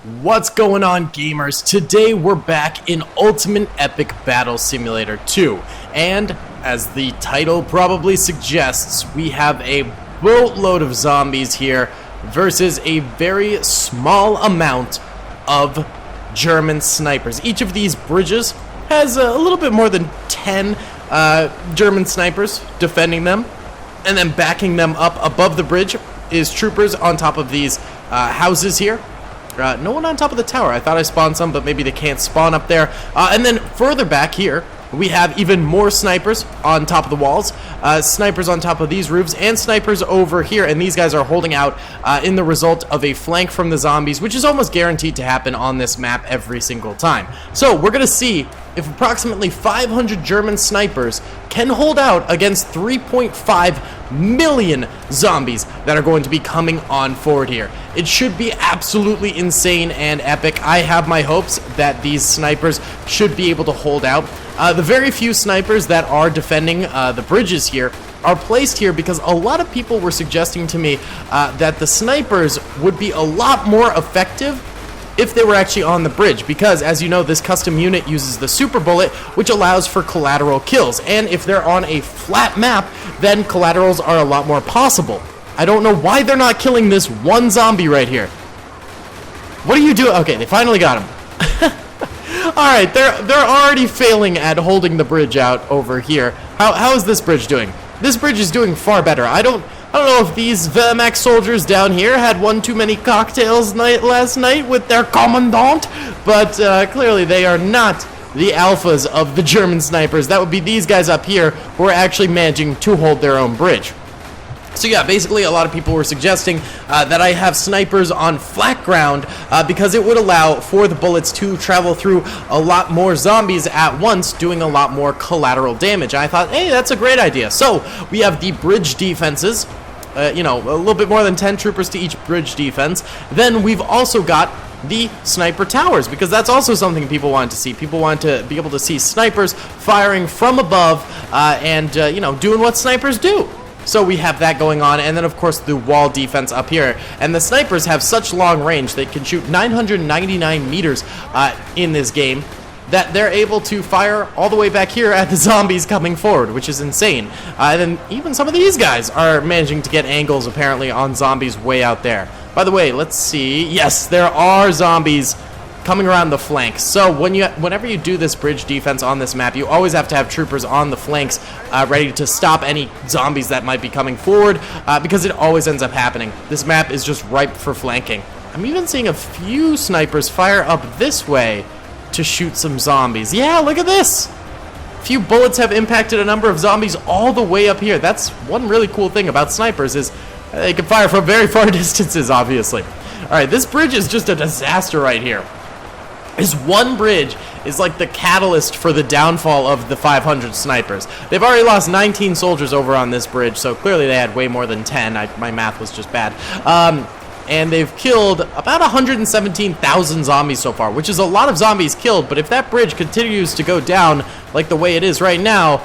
What's going on, gamers? Today we're back in Ultimate Epic Battle Simulator 2, and as the title probably suggests, we have a boatload of zombies here versus a very small amount of German snipers. Each of these bridges has a little bit more than 10 German snipers defending them, and then backing them up above the bridge is troopers on top of these houses here. No one on top of the tower. I thought I spawned some, but maybe they can't spawn up there. And then further back here, we have even more snipers on top of the walls, snipers on top of these roofs, and snipers over here. And these guys are holding out in the result of a flank from the zombies, which is almost guaranteed to happen on this map every single time. So we're going to see if approximately 500 German snipers can hold out against 3.5 million zombies that are going to be coming on forward here. It should be absolutely insane and epic. I have my hopes that these snipers should be able to hold out. The very few snipers that are defending the bridges here are placed here because a lot of people were suggesting to me that the snipers would be a lot more effective if they were actually on the bridge, because as you know, this custom unit uses the super bullet, which allows for collateral kills, and if they're on a flat map, then collaterals are a lot more possible. I don't know why they're not killing this one zombie right here. What are you doing? Okay, they finally got him. Alright, they're already failing at holding the bridge out over here. How is this bridge doing? This bridge is doing far better. I don't know if these Wehrmacht soldiers down here had one too many cocktails last night with their commandant, but clearly they are not the alphas of the German snipers. That would be these guys up here who are actually managing to hold their own bridge. So yeah, basically a lot of people were suggesting that I have snipers on flat ground because it would allow for the bullets to travel through a lot more zombies at once, doing a lot more collateral damage. And I thought, hey, that's a great idea. So we have the bridge defenses, you know, a little bit more than 10 troopers to each bridge defense. Then we've also got the sniper towers, because that's also something people wanted to see. People wanted to be able to see snipers firing from above and, you know, doing what snipers do. So we have that going on, and then of course the wall defense up here. And the snipers have such long range, they can shoot 999 meters in this game, that they're able to fire all the way back here at the zombies coming forward, which is insane. And then even some of these guys are managing to get angles apparently on zombies way out there. By the way, let's see. Yes, there are zombies coming around the flanks. So whenever you do this bridge defense on this map, you always have to have troopers on the flanks ready to stop any zombies that might be coming forward, because it always ends up happening. This map is just ripe for flanking. I'm even seeing a few snipers fire up this way to shoot some zombies. Yeah, look at this! A few bullets have impacted a number of zombies all the way up here. That's one really cool thing about snipers, is they can fire from very far distances, obviously. Alright, this bridge is just a disaster right here. This one bridge is like the catalyst for the downfall of the 500 snipers. They've already lost 19 soldiers over on this bridge, so clearly they had way more than 10. My math was just bad. And they've killed about 117,000 zombies so far, which is a lot of zombies killed, but if that bridge continues to go down like the way it is right now,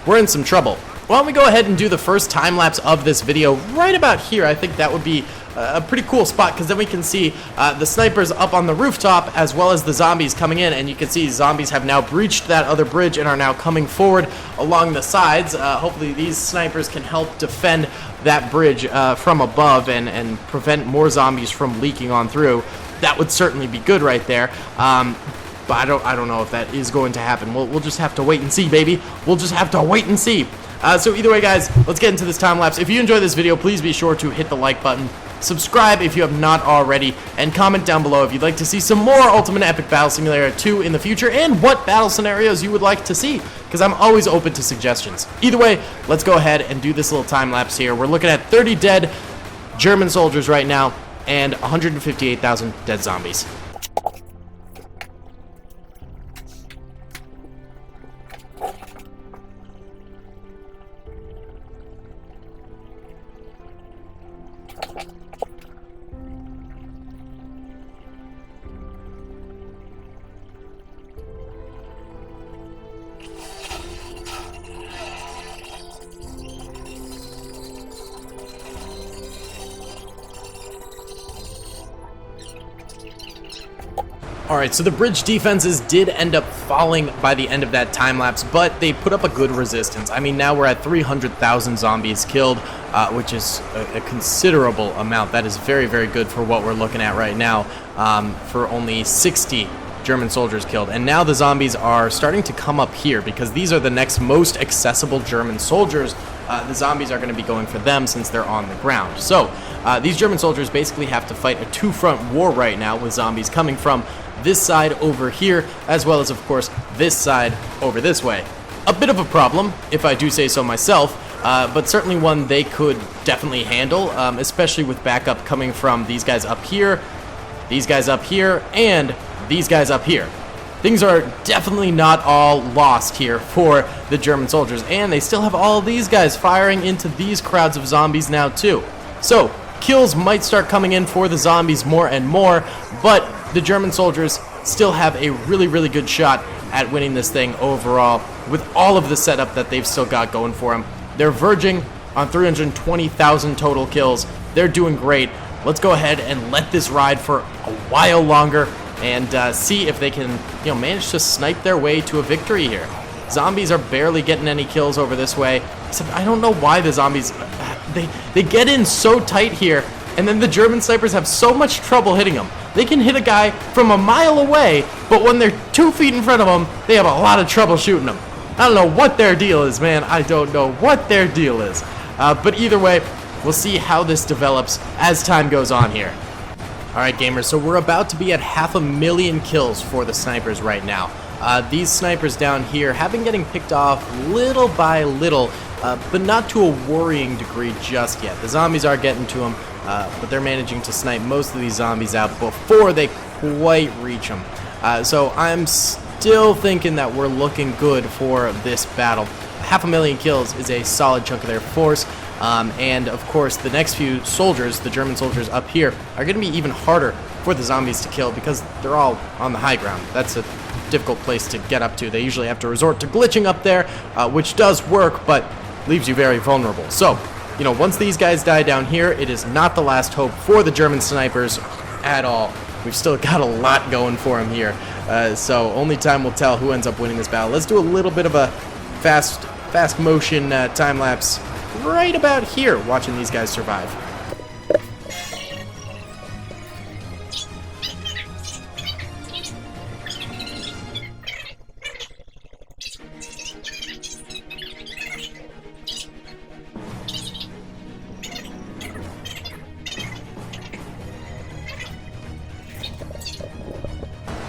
we're in some trouble. Why don't we go ahead and do the first time lapse of this video right about here? I think that would be a pretty cool spot, because then we can see the snipers up on the rooftop as well as the zombies coming in, and you can see zombies have now breached that other bridge and are now coming forward along the sides. Hopefully these snipers can help defend that bridge from above and prevent more zombies from leaking on through. That would certainly be good right there. But I don't know if that is going to happen. We'll just have to wait and see, baby. We'll just have to wait and see. So either way, guys, let's get into this time lapse. If you enjoyed this video, please be sure to hit the like button, subscribe if you have not already, and comment down below if you'd like to see some more Ultimate Epic Battle Simulator 2 in the future, and what battle scenarios you would like to see, because I'm always open to suggestions. Either way, let's go ahead and do this little time lapse here. We're looking at 30 dead German soldiers right now, and 158,000 dead zombies. Alright, so the bridge defenses did end up falling by the end of that time lapse, but they put up a good resistance. I mean, now we're at 300,000 zombies killed, which is a considerable amount. That is very, very good for what we're looking at right now, for only 60 German soldiers killed. And now the zombies are starting to come up here because these are the next most accessible German soldiers. The zombies are going to be going for them since they're on the ground. So these German soldiers basically have to fight a two-front war right now with zombies coming from this side over here, as well as, of course, this side over this way. A bit of a problem, if I do say so myself, but certainly one they could definitely handle, especially with backup coming from these guys up here, and these guys up here. Things are definitely not all lost here for the German soldiers, and they still have all these guys firing into these crowds of zombies now too. So, kills might start coming in for the zombies more and more, but the German soldiers still have a really, really good shot at winning this thing overall with all of the setup that they've still got going for them. They're verging on 320,000 total kills. They're doing great. Let's go ahead and let this ride for a while longer and see if they can, manage to snipe their way to a victory here. Zombies are barely getting any kills over this way, except I don't know why the zombies, they get in so tight here, and then the German snipers have so much trouble hitting them. They can hit a guy from a mile away, but when they're 2 feet in front of them, they have a lot of trouble shooting them. I don't know what their deal is, man. I don't know what their deal is. But either way, we'll see how this develops as time goes on here. Alright gamers, so we're about to be at 500,000 kills for the snipers right now. These snipers down here have been getting picked off little by little, but not to a worrying degree just yet. The zombies are getting to them, but they're managing to snipe most of these zombies out before they quite reach them. So I'm still thinking that we're looking good for this battle. 500,000 kills is a solid chunk of their force. And of course the next few soldiers, the German soldiers up here, are going to be even harder for the zombies to kill because they're all on the high ground. That's a difficult place to get up to. They usually have to resort to glitching up there, which does work, but leaves you very vulnerable. So, once these guys die down here, it is not the last hope for the German snipers at all. We've still got a lot going for them here. So only time will tell who ends up winning this battle. Let's do a little bit of a fast motion time lapse right about here, watching these guys survive.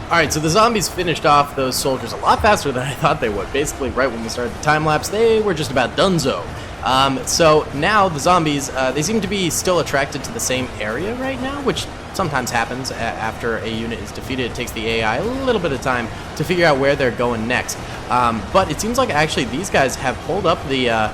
Alright, so the zombies finished off those soldiers a lot faster than I thought they would. Basically, right when we started the time lapse, they were just about donezo. So now the zombies, they seem to be still attracted to the same area right now, which sometimes happens after a unit is defeated. It takes the AI a little bit of time to figure out where they're going next. But it seems like actually these guys have pulled up the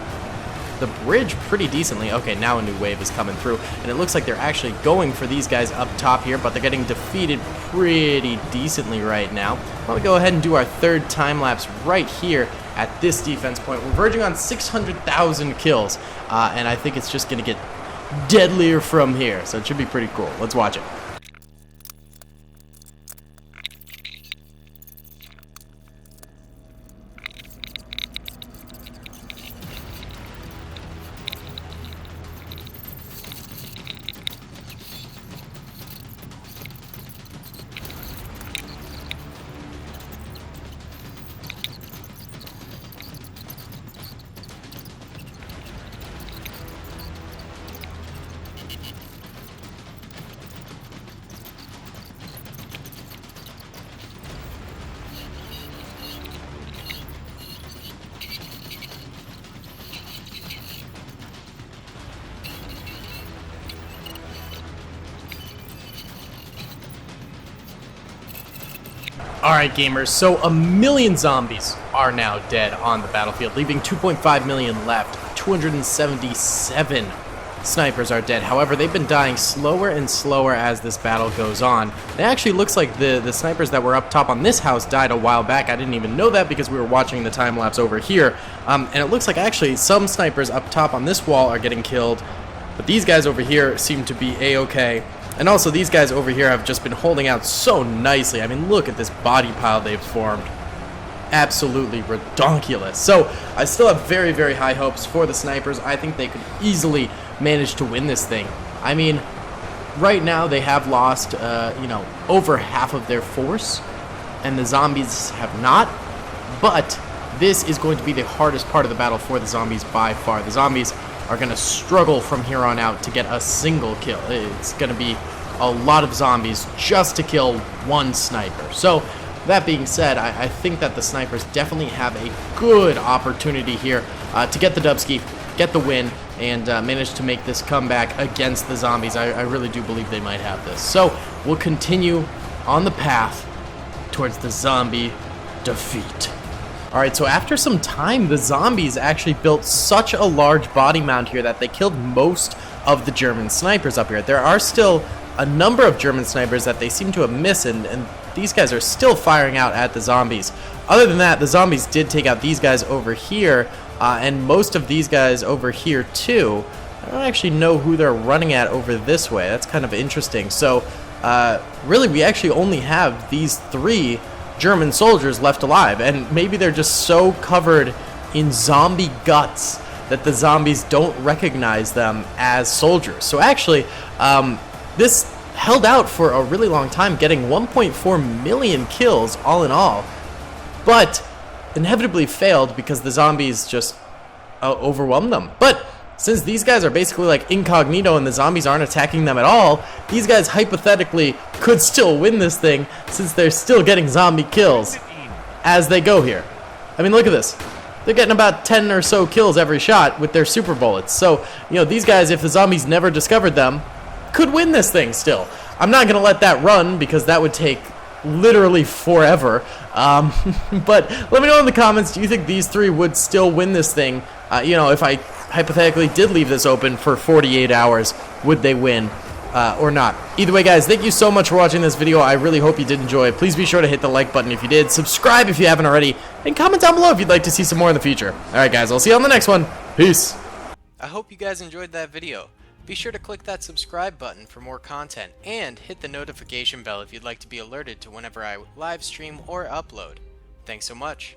bridge pretty decently. Okay, now a new wave is coming through, and it looks like they're actually going for these guys up top here, but they're getting defeated pretty decently right now. Why don't we go ahead and do our third time lapse right here at this defense point. We're verging on 600,000 kills, and I think it's just going to get deadlier from here, so it should be pretty cool. Let's watch it. Alright gamers, so 1 million zombies are now dead on the battlefield, leaving 2.5 million left. 277 snipers are dead. However, they've been dying slower and slower as this battle goes on. It actually looks like the snipers that were up top on this house died a while back. I didn't even know that because we were watching the time lapse over here. And it looks like actually some snipers up top on this wall are getting killed, but these guys over here seem to be a-okay. And also, these guys over here have just been holding out so nicely. I mean, look at this body pile they've formed. Absolutely redonkulous. So, I still have very, very high hopes for the snipers. I think they could easily manage to win this thing. I mean, right now they have lost, over half of their force, and the zombies have not. But this is going to be the hardest part of the battle for the zombies by far. The zombies are going to struggle from here on out to get a single kill. It's going to be a lot of zombies just to kill one sniper. So, that being said, I think that the snipers definitely have a good opportunity here to get the dubski, get the win, and manage to make this comeback against the zombies. I really do believe they might have this. So, we'll continue on the path towards the zombie defeat. Alright, so after some time, the zombies actually built such a large body mound here that they killed most of the German snipers up here. There are still a number of German snipers that they seem to have missed, and these guys are still firing out at the zombies. Other than that, the zombies did take out these guys over here, and most of these guys over here too. I don't actually know who they're running at over this way. That's kind of interesting. So, really, we actually only have these 3 German soldiers left alive, and maybe they're just so covered in zombie guts that the zombies don't recognize them as soldiers. So actually, this held out for a really long time, getting 1.4 million kills all in all, but inevitably failed because the zombies just overwhelmed them. But since these guys are basically like incognito and the zombies aren't attacking them at all, these guys hypothetically could still win this thing since they're still getting zombie kills as they go here. I mean, look at this. They're getting about 10 or so kills every shot with their super bullets. So, these guys, if the zombies never discovered them, could win this thing still. I'm not going to let that run because that would take literally forever. But let me know in the comments, do you think these 3 would still win this thing? If I hypothetically did leave this open for 48 hours, would they win or not? Either way, guys, thank you so much for watching this video. I really hope you did enjoy. Please be sure to hit the like button if you did, subscribe if you haven't already, and comment down below if you'd like to see some more in the future. Alright guys, I'll see you on the next one. Peace. I hope you guys enjoyed that video. Be sure to click that subscribe button for more content, and hit the notification bell if you'd like to be alerted to whenever I live stream or upload. Thanks so much.